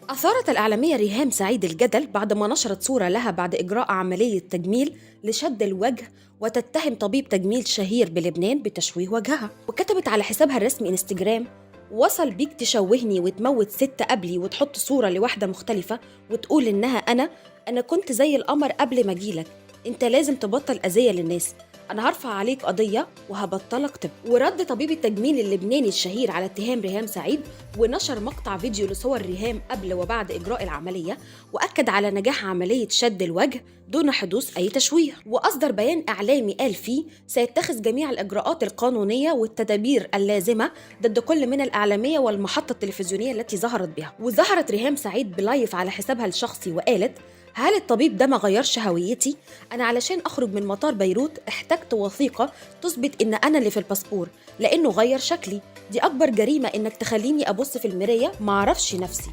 أثارت الإعلامية ريهام سعيد الجدل بعد ما نشرت صورة لها بعد إجراء عملية تجميل لشد الوجه، وتتهم طبيب تجميل شهير بلبنان بتشويه وجهها. وكتبت على حسابها الرسمي انستجرام: وصل بيك تشوهني وتموت ست قبلي وتحط صورة لواحدة مختلفة وتقول إنها أنا كنت زي القمر قبل ما أجيلك. أنت لازم تبطل أذية للناس، أنا هرفع عليك قضية وهبطلك طب. ورد طبيب التجميل اللبناني الشهير على اتهام ريهام سعيد، ونشر مقطع فيديو لصور ريهام قبل وبعد إجراء العملية، وأكد على نجاح عملية شد الوجه دون حدوث أي تشويه. وأصدر بيان إعلامي قال فيه سيتخذ جميع الإجراءات القانونية والتدابير اللازمة ضد كل من الإعلامية والمحطة التلفزيونية التي ظهرت بها. وظهرت ريهام سعيد بلايف على حسابها الشخصي وقالت: هل الطبيب ده ما غيرش هويتي؟ أنا علشان أخرج من مطار بيروت احتجت وثيقة تثبت إن أنا اللي في الباسبور، لأنه غير شكلي. دي أكبر جريمة إنك تخليني أبص في المراية معرفش نفسي.